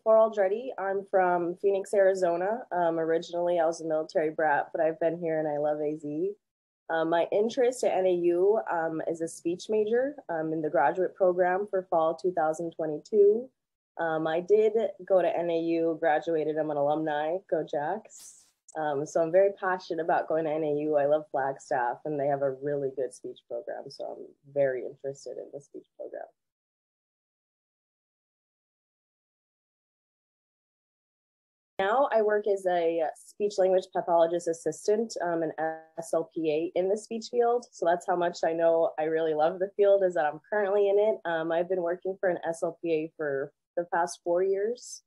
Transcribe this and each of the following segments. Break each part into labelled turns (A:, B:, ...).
A: Fore-Aldrete. I'm from Phoenix, Arizona. Originally, I was a military brat, but I've been here and I love AZ. My interest at NAU is a speech major in the graduate program for fall 2022. I did go to NAU, graduated. I'm an alumni. Go Jacks. So I'm very passionate about going to NAU. I love Flagstaff, and they have a really good speech program. So I'm very interested in the speech program. Now I work as a speech language pathologist assistant, an SLPA in the speech field. So that's how much I know I really love the field, is that I'm currently in it. I've been working for an SLPA for the past 4 years,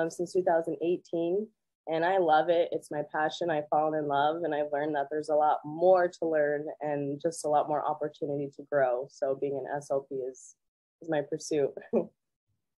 A: since 2018. And I love it. It's my passion. I've fallen in love, and I've learned that there's a lot more to learn and just a lot more opportunity to grow. So being an SLP is my pursuit.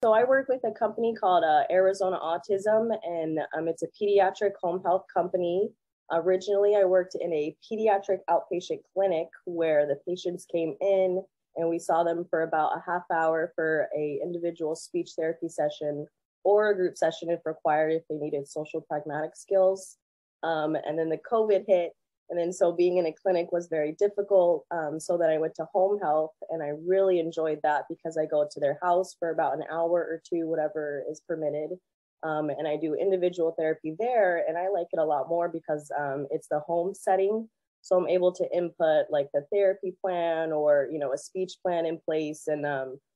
A: So I work with a company called Arizona Autism, and it's a pediatric home health company. Originally, I worked in a pediatric outpatient clinic where the patients came in and we saw them for about a half hour for a individual speech therapy session or a group session if required, if they needed social pragmatic skills. And then the COVID hit. And then so being in a clinic was very difficult. So then I went to home health, and I really enjoyed that because I go to their house for about an hour or two, whatever is permitted. And I do individual therapy there. And I like it a lot more because it's the home setting. So I'm able to input like the therapy plan or, a speech plan in place, and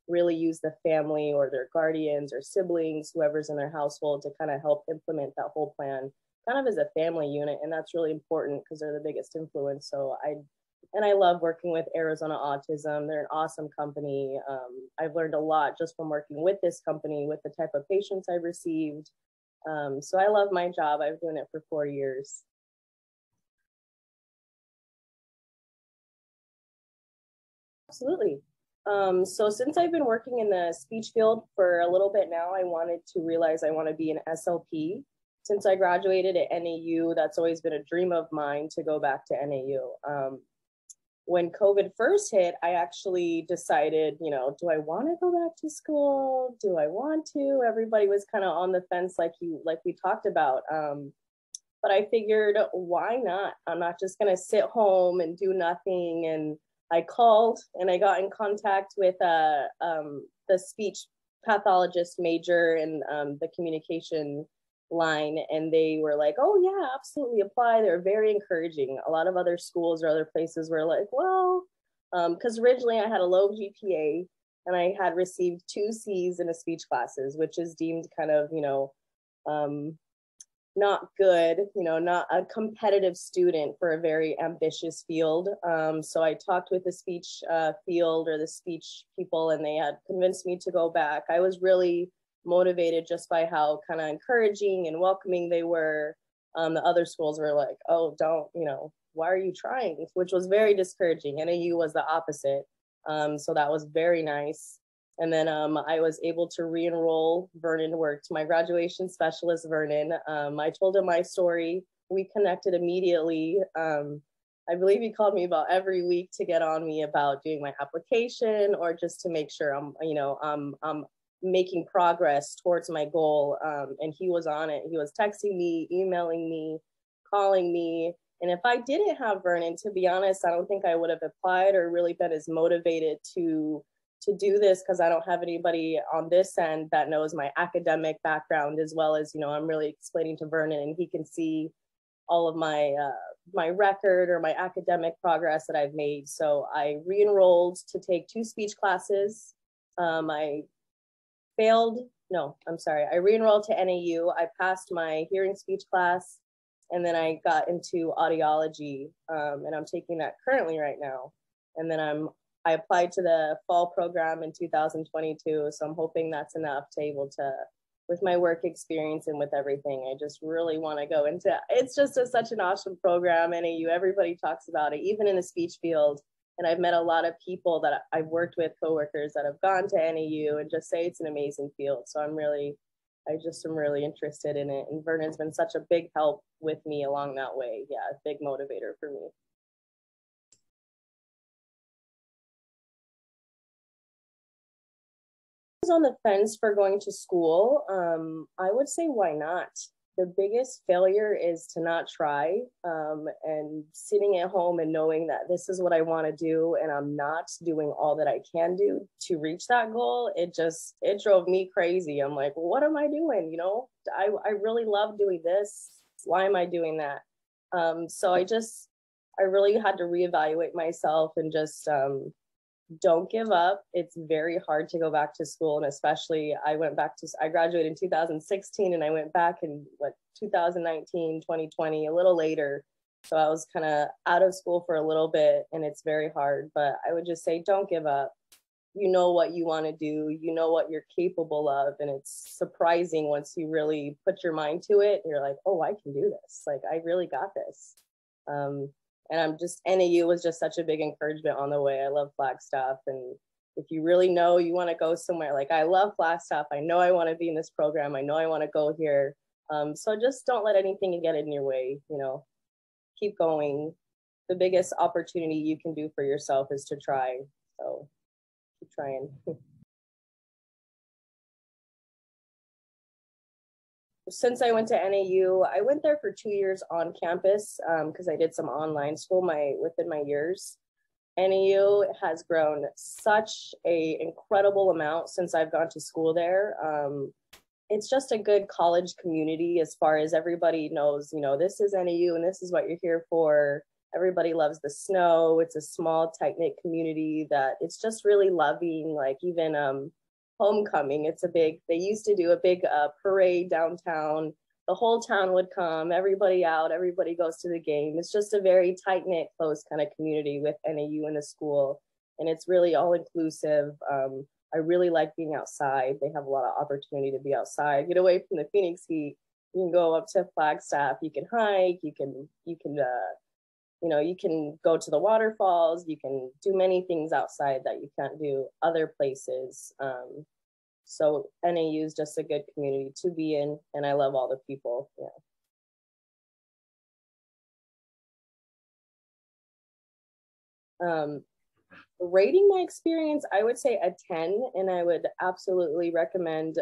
A: really use the family or their guardians or siblings, whoever's in their household, to kind of help implement that whole plan kind of as a family unit. And that's really important because they're the biggest influence. So I love working with Arizona Autism. They're an awesome company. I've learned a lot just from working with this company, with the type of patients I've received. So I love my job. I've been doing it for 4 years. Absolutely. So since I've been working in the speech field for a little bit now, I wanted to realize I want to be an SLP. Since I graduated at NAU, that's always been a dream of mine to go back to NAU. When COVID first hit, I actually decided, do I want to go back to school? Do I want to? Everybody was kind of on the fence, like we talked about. But I figured, why not? I'm not just going to sit home and do nothing. And I called and I got in contact with the speech pathologist major and the communication line, and they were like, oh yeah, absolutely apply. They're very encouraging. A lot of other schools or other places were like, well, because originally I had a low GPA and I had received 2 C's in a speech classes, which is deemed kind of, not good, not a competitive student for a very ambitious field. So I talked with the speech field or the speech people, and they had convinced me to go back. I was really motivated just by how kind of encouraging and welcoming they were. The other schools were like, oh, don't, why are you trying? Which was very discouraging. NAU was the opposite. So that was very nice. And then I was able to re-enroll. Vernon worked, my graduation specialist, Vernon. I told him my story. We connected immediately. I believe he called me about every week to get on me about doing my application or just to make sure I'm making progress towards my goal. And he was on it. He was texting me, emailing me, calling me. And if I didn't have Vernon, to be honest, I don't think I would have applied or really been as motivated to do this, because I don't have anybody on this end that knows my academic background, as well as, I'm really explaining to Vernon, and he can see all of my my record or my academic progress that I've made. So I re-enrolled to take 2 speech classes. I re-enrolled to NAU. I passed my hearing speech class, and then I got into audiology, and I'm taking that currently right now. And then I applied to the fall program in 2022, so I'm hoping that's enough to able to, with my work experience and with everything, I just really want to go into, it's just such an awesome program, NAU, everybody talks about it, even in the speech field. And I've met a lot of people that I've worked with, coworkers that have gone to NAU, and just say it's an amazing field. So I just am really interested in it. And Vernon's been such a big help with me along that way. Yeah, a big motivator for me. On the fence for going to school, I would say why not? The biggest failure is to not try, and sitting at home and knowing that this is what I want to do and I'm not doing all that I can do to reach that goal. It drove me crazy. I'm like, well, what am I doing? I really love doing this. Why am I doing that? So I really had to reevaluate myself and just don't give up. It's very hard to go back to school. And especially I graduated in 2016 and I went back in 2019, 2020, a little later. So I was kind of out of school for a little bit and it's very hard, but I would just say, don't give up. You know what you want to do. You know what you're capable of. And it's surprising once you really put your mind to it. You're like, oh, I can do this. Like, I really got this. And NAU was just such a big encouragement on the way. I love Flagstaff. And if you really know you want to go somewhere, like I love Flagstaff. I know I want to be in this program. I know I want to go here. So just don't let anything get in your way, keep going. The biggest opportunity you can do for yourself is to try. So keep trying. Since I went to NAU, I went there for 2 years on campus because I did some online school within my years. NAU has grown such a incredible amount since I've gone to school there. It's just a good college community as far as everybody knows, this is NAU and this is what you're here for. Everybody loves the snow. It's a small, tight-knit community that it's just really loving. Like even homecoming, they used to do a big parade downtown. The whole town would come, everybody out, everybody goes to the game. It's just a very tight-knit, close kind of community with NAU in the school. And it's really all inclusive. I really like being outside. They have a lot of opportunity to be outside, get away from the Phoenix heat. You can go up to Flagstaff, you can hike, you can go to the waterfalls, you can do many things outside that you can't do other places. So NAU is just a good community to be in, and I love all the people. Yeah. Rating my experience, I would say a 10, and I would absolutely recommend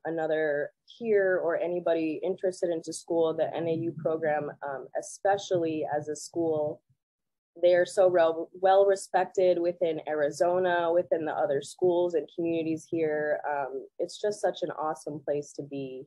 A: another peer or anybody interested into school, the NAU program, especially as a school. They are so well respected within Arizona, within the other schools and communities here. It's just such an awesome place to be.